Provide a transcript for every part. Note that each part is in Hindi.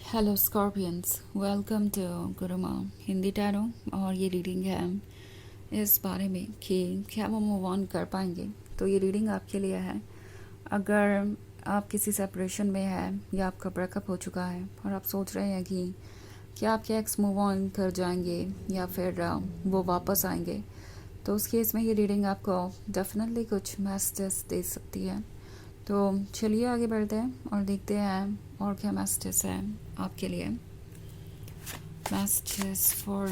Hello scorpions, welcome to Gurumaa Hindi tarot. और ये रीडिंग है इस बारे में कि क्या वो मूव ऑन कर पाएंगे। तो ये रीडिंग आपके लिए है अगर आप किसी सेपरेशन में हैं या आपका ब्रेकअप हो चुका है और आप सोच रहे हैं कि क्या आपके एक्स मूव ऑन कर जाएंगे या फिर वो वापस आएंगे। तो उस केस में ये रीडिंग आपको डेफिनेटली कुछ मैसेजेस दे सकती है। तो चलिए आगे बढ़ते हैं और देखते हैं और क्या मैसेजेस हैं आपके लिए। Messages for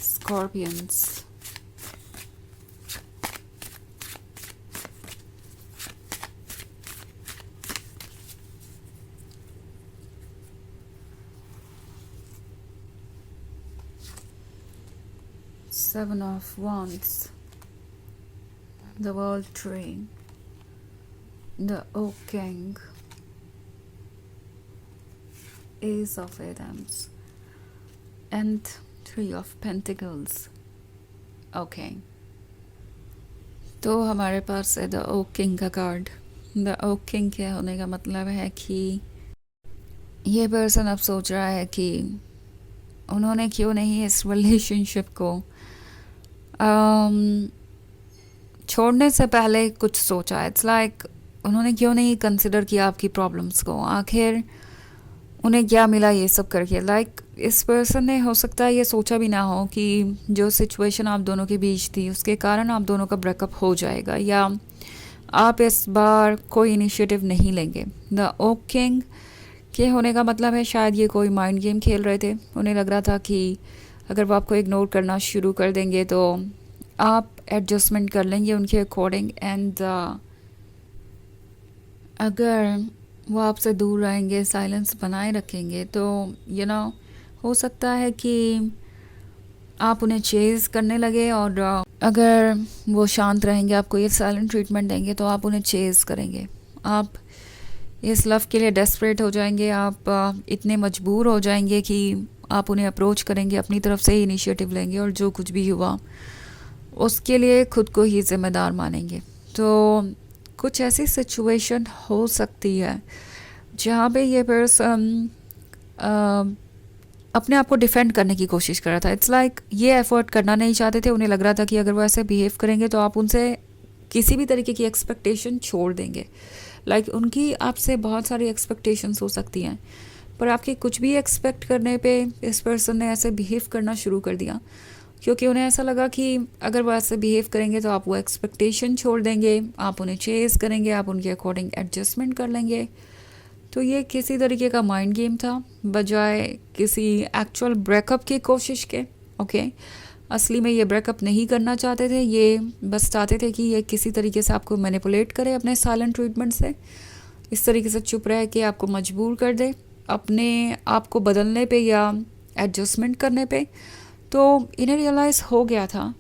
Scorpions. 7 of Wands, the World Tree, the Oak King, Ace of Wands, and 3 of Pentacles. Okay, तो हमारे पास है द ओक किंग का कार्ड। द ओक किंग के होने का मतलब है कि ये पर्सन अब सोच रहा है कि उन्होंने क्यों नहीं इस रिलेशनशिप को छोड़ने से पहले कुछ सोचा। इट्स लाइक उन्होंने क्यों नहीं कंसिडर किया आपकी प्रॉब्लम्स को। आखिर उन्हें क्या मिला ये सब करके। लाइक इस पर्सन ने हो सकता है ये सोचा भी ना हो कि जो सिचुएशन आप दोनों के बीच थी उसके कारण आप दोनों का ब्रेकअप हो जाएगा, या आप इस बार कोई इनिशिएटिव नहीं लेंगे। द ओक किंग के होने का मतलब है शायद ये कोई माइंड गेम खेल रहे थे। उन्हें लग रहा था कि अगर वो आपको इग्नोर करना शुरू कर देंगे तो आप एडजस्टमेंट कर लेंगे उनके अकॉर्डिंग, एंड अगर वो आपसे दूर रहेंगे, साइलेंस बनाए रखेंगे, तो हो सकता है कि आप उन्हें चेज़ करने लगे। और अगर वो शांत रहेंगे, आपको ये साइलेंट ट्रीटमेंट देंगे, तो आप उन्हें चेज़ करेंगे। आप इस लव के लिए डेस्परेट हो जाएंगे। आप इतने मजबूर हो जाएंगे कि आप उन्हें अप्रोच करेंगे, अपनी तरफ से ही इनिशिएटिव लेंगे, और जो कुछ भी हुआ उसके लिए खुद को ही जिम्मेदार मानेंगे। तो कुछ ऐसी सिचुएशन हो सकती है जहाँ पे ये पर्सन अपने आप को डिफेंड करने की कोशिश कर रहा था। इट्स लाइक ये एफर्ट करना नहीं चाहते थे। उन्हें लग रहा था कि अगर वो ऐसे बिहेव करेंगे तो आप उनसे किसी भी तरीके की एक्सपेक्टेशन छोड़ देंगे। लाइक उनकी आपसे बहुत सारी एक्सपेक्टेशंस हो सकती हैं, पर आपके कुछ भी एक्सपेक्ट करने पे इस पर्सन ने ऐसे बिहेव करना शुरू कर दिया, क्योंकि उन्हें ऐसा लगा कि अगर वो ऐसे बिहेव करेंगे तो आप वो एक्सपेक्टेशन छोड़ देंगे, आप उन्हें चेज़ करेंगे, आप उनके अकॉर्डिंग एडजस्टमेंट कर लेंगे। तो ये किसी तरीके का माइंड गेम था बजाय किसी एक्चुअल ब्रेकअप की कोशिश के। ओके, असली में ये ब्रेकअप नहीं करना चाहते थे। ये बस चाहते थे कि ये किसी तरीके से आपको मैनिपुलेट करे अपने साइलेंट ट्रीटमेंट से, इस तरीके से चुप रह के आपको मजबूर कर दे अपने आप को बदलने पे या एडजस्टमेंट करने पे। तो इन्हें रियलाइज़ हो गया था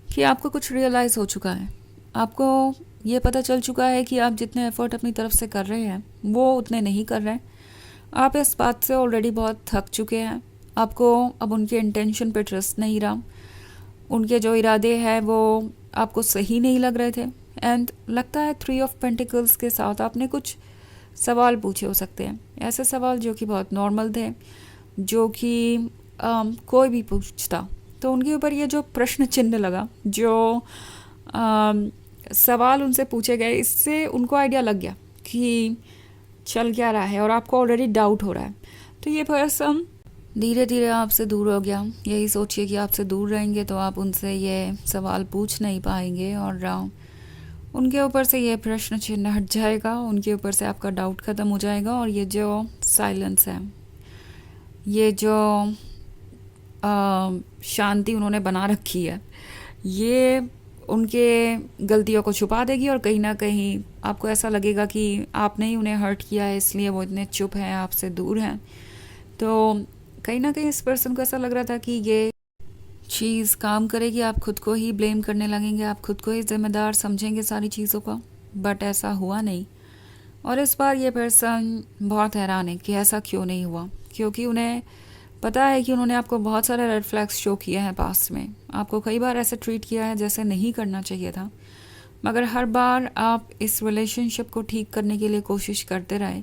कि आपको कुछ रियलाइज़ हो चुका है। आपको ये पता चल चुका है कि आप जितने एफर्ट अपनी तरफ से कर रहे हैं वो उतने नहीं कर रहे हैं। आप इस बात से ऑलरेडी बहुत थक चुके हैं। आपको अब उनके इंटेंशन पे ट्रस्ट नहीं रहा। उनके जो इरादे हैं वो आपको सही नहीं लग रहे थे। एंड लगता है 3 ऑफ पेंटिकल्स के साथ आपने कुछ सवाल पूछे हो सकते हैं। ऐसे सवाल जो कि बहुत नॉर्मल थे, जो कि कोई भी पूछता। तो उनके ऊपर ये जो प्रश्न चिन्ह लगा, जो सवाल उनसे पूछे गए, इससे उनको आइडिया लग गया कि चल क्या रहा है, और आपको ऑलरेडी डाउट हो रहा है। तो ये पर्सन धीरे धीरे आपसे दूर हो गया। यही सोचिए कि आपसे दूर रहेंगे तो आप उनसे ये सवाल पूछ नहीं पाएंगे, और उनके ऊपर से ये प्रश्न चिन्ह हट जाएगा, उनके ऊपर से आपका डाउट ख़त्म हो जाएगा। और ये जो साइलेंस है, ये जो शांति उन्होंने बना रखी है, ये उनके गलतियों को छुपा देगी। और कहीं ना कहीं आपको ऐसा लगेगा कि आपने ही उन्हें हर्ट किया है, इसलिए वो इतने चुप हैं, आपसे दूर हैं। तो कहीं ना कहीं इस पर्सन को ऐसा लग रहा था कि ये चीज़ काम करेगी, आप खुद को ही ब्लेम करने लगेंगे, आप खुद को ही जिम्मेदार समझेंगे सारी चीज़ों का। बट ऐसा हुआ नहीं। और इस बार ये पर्सन बहुत हैरान है कि ऐसा क्यों नहीं हुआ, क्योंकि उन्हें पता है कि उन्होंने आपको बहुत सारे रेड फ्लैग्स शो किए हैं पास्ट में। आपको कई बार ऐसे ट्रीट किया है जैसे नहीं करना चाहिए था, मगर हर बार आप इस रिलेशनशिप को ठीक करने के लिए कोशिश करते रहे,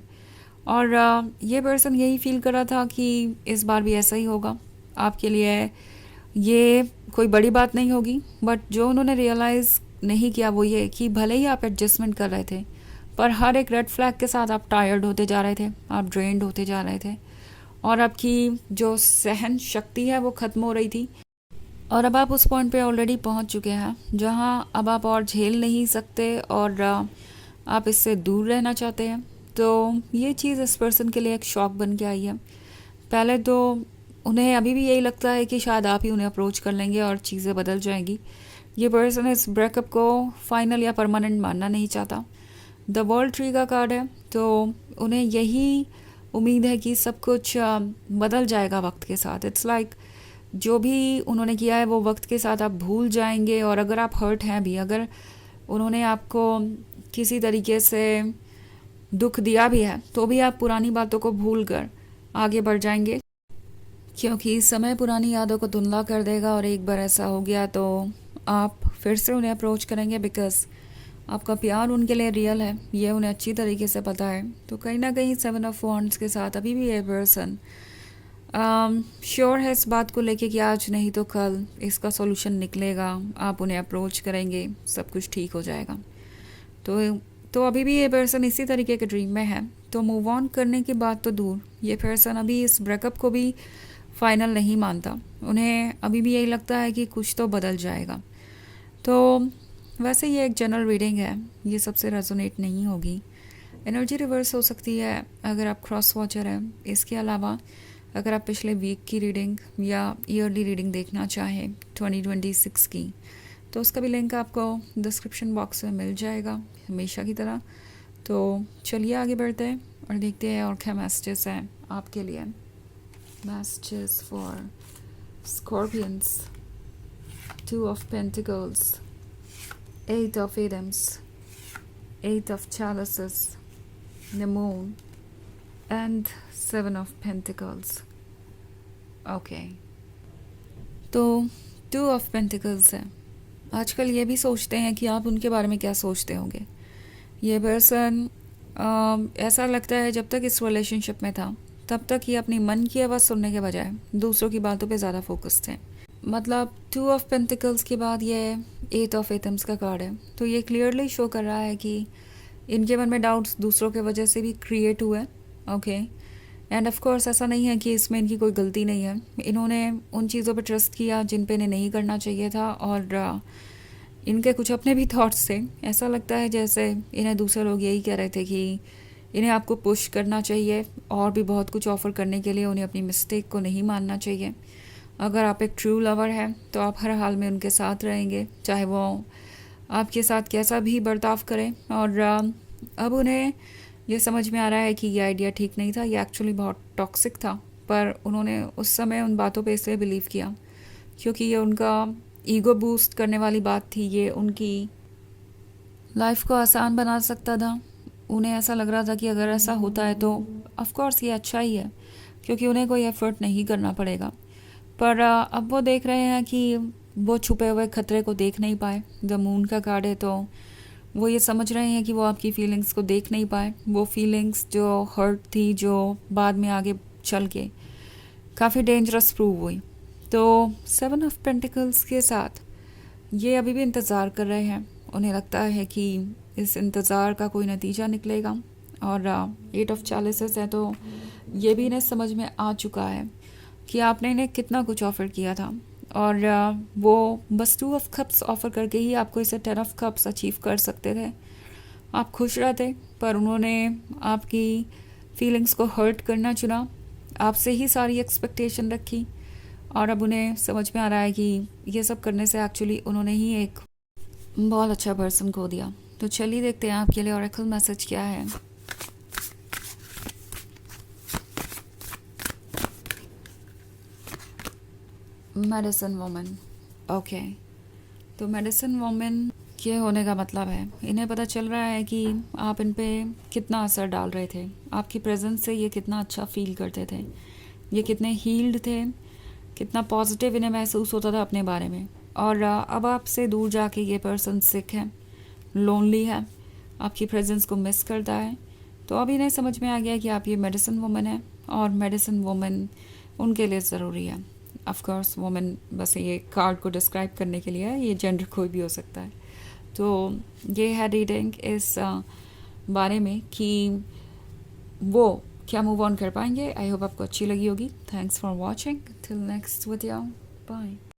और ये पर्सन यही फील कर रहा था कि इस बार भी ऐसा ही होगा आपके लिए। ये कोई बड़ी बात नहीं होगी, बट जो उन्होंने रियलाइज़ नहीं किया वो ये कि भले ही आप एडजस्टमेंट कर रहे थे, पर हर एक रेड फ्लैग के साथ आप टायर्ड होते जा रहे थे, आप ड्रेन्ड होते जा रहे थे, और आपकी जो सहन शक्ति है वो ख़त्म हो रही थी। और अब आप उस पॉइंट पे ऑलरेडी पहुंच चुके हैं जहां अब आप और झेल नहीं सकते, और आप इससे दूर रहना चाहते हैं। तो ये चीज़ इस पर्सन के लिए एक शॉक बन के आई है। पहले तो उन्हें अभी भी यही लगता है कि शायद आप ही उन्हें अप्रोच कर लेंगे और चीज़ें बदल जाएंगी। ये पर्सन इस ब्रेकअप को फाइनल या परमानेंट मानना नहीं चाहता। द वर्ल्ड ट्री का कार्ड है, तो उन्हें यही उम्मीद है कि सब कुछ बदल जाएगा वक्त के साथ। इट्स लाइक जो भी उन्होंने किया है वो वक्त के साथ आप भूल जाएंगे, और अगर आप हर्ट हैं भी, अगर उन्होंने आपको किसी तरीके से दुख दिया भी है, तो भी आप पुरानी बातों को भूल कर आगे बढ़ जाएंगे, क्योंकि समय पुरानी यादों को धुंधला कर देगा। और एक बार ऐसा हो गया तो आप फिर से उन्हें अप्रोच करेंगे, बिकॉज आपका प्यार उनके लिए रियल है, ये उन्हें अच्छी तरीके से पता है। तो कहीं ना कहीं 7 ऑफ वॉन्ड्स के साथ अभी भी ये पर्सन श्योर है इस बात को लेके कि आज नहीं तो कल इसका सॉल्यूशन निकलेगा। आप उन्हें अप्रोच करेंगे, सब कुछ ठीक हो जाएगा। तो अभी भी ये पर्सन इसी तरीके के ड्रीम में है। तो मूव ऑन करने की बात तो दूर, ये पर्सन अभी इस ब्रेकअप को भी फाइनल नहीं मानता। उन्हें अभी भी यही लगता है कि कुछ तो बदल जाएगा। तो वैसे ये एक जनरल रीडिंग है, ये सबसे रेजोनेट नहीं होगी। एनर्जी रिवर्स हो सकती है अगर आप क्रॉस वॉचर हैं। इसके अलावा अगर आप पिछले वीक की रीडिंग या ईयरली रीडिंग देखना चाहें 2026 की, तो उसका भी लिंक आपको डिस्क्रिप्शन बॉक्स में मिल जाएगा हमेशा की तरह। तो चलिए आगे बढ़ते हैं और देखते हैं और क्या मैसेजेस हैं आपके लिए। Messages for Scorpions, 2 of Pentacles, 8 of Atoms, 8 of Chalices, the Moon, and 7 of Pentacles. Okay, तो 2 of Pentacles है। आजकल ये भी सोचते हैं कि आप उनके बारे में क्या सोचते होंगे। ये पर्सन ऐसा लगता है जब तक इस रिलेशनशिप में था तब तक ये अपनी मन की आवाज़ सुनने के बजाय दूसरों की बातों पे ज़्यादा फोकस थे। मतलब 2 of Pentacles के बाद ये 8 of Atoms का कार्ड है, तो ये क्लियरली शो कर रहा है कि इनके मन में डाउट्स दूसरों के वजह से भी क्रिएट हुए। ओके, एंड ऑफ कोर्स ऐसा नहीं है कि इसमें इनकी कोई गलती नहीं है। इन्होंने उन चीज़ों पर ट्रस्ट किया जिन पे इन्हें नहीं करना चाहिए था, और इनके कुछ अपने भी थॉट्स थे। ऐसा लगता है जैसे इन्हें दूसरे लोग यही कह रहे थे कि इन्हें आपको पुश करना चाहिए और भी बहुत कुछ ऑफ़र करने के लिए, उन्हें अपनी मिस्टेक को नहीं मानना चाहिए। अगर आप एक ट्रू लवर हैं तो आप हर हाल में उनके साथ रहेंगे, चाहे वो आपके साथ कैसा भी बर्ताव करें। और अब उन्हें ये समझ में आ रहा है कि ये आइडिया ठीक नहीं था, ये एक्चुअली बहुत टॉक्सिक था, पर उन्होंने उस समय उन बातों पे इसलिए बिलीव किया क्योंकि ये उनका ईगो बूस्ट करने वाली बात थी। ये उनकी लाइफ को आसान बना सकता था। उन्हें ऐसा लग रहा था कि अगर ऐसा होता है तो ऑफ कोर्स ये अच्छा ही है, क्योंकि उन्हें कोई एफर्ट नहीं करना पड़ेगा। पर अब वो देख रहे हैं कि वो छुपे हुए खतरे को देख नहीं पाए। द मून का कार्ड है, तो वो ये समझ रहे हैं कि वो आपकी फीलिंग्स को देख नहीं पाए। वो फीलिंग्स जो हर्ट थी, जो बाद में आगे चल के काफ़ी डेंजरस प्रूव हुई। तो 7 of Pentacles के साथ ये अभी भी इंतज़ार कर रहे हैं। उन्हें लगता है कि इस इंतज़ार का कोई नतीजा निकलेगा। और 8 of Chalices है, तो ये भी इन्हें समझ में आ चुका है कि आपने इन्हें कितना कुछ ऑफ़र किया था, और वो बस 2 of Cups ऑफ़र करके ही आपको इसे 10 of Cups अचीव कर सकते थे। आप खुश रहते, पर उन्होंने आपकी फीलिंग्स को हर्ट करना चुना, आपसे ही सारी एक्सपेक्टेशन रखी, और अब उन्हें समझ में आ रहा है कि ये सब करने से एक्चुअली उन्होंने ही एक बहुत अच्छा पर्सन खो दिया। तो चलिए देखते हैं आपके लिए ऑरेकल मैसेज क्या है। Medicine woman. ओके, तो मेडिसिन वुमन के होने का मतलब है इन्हें पता चल रहा है कि आप इन पे कितना असर डाल रहे थे। आपकी प्रेजेंस से ये कितना अच्छा फील करते थे, ये कितने हील्ड थे, कितना पॉजिटिव इन्हें महसूस होता था अपने बारे में। और अब आपसे दूर जाके ये पर्सन सिक है, लोनली है, आपकी प्रेजेंस को मिस करता है। तो अभी नहीं समझ में आ गया कि आप ये मेडिसिन वुमन है, और मेडिसिन वुमन उनके लिए ज़रूरी है। ऑफ कोर्स वुमन बस ये कार्ड को डिस्क्राइब करने के लिए है, ये जेंडर कोई भी हो सकता है। तो ये है रीडिंग इस बारे में कि वो क्या मूव ऑन कर पाएंगे। आई होप आपको अच्छी लगी होगी। Thanks for watching, till next video, bye.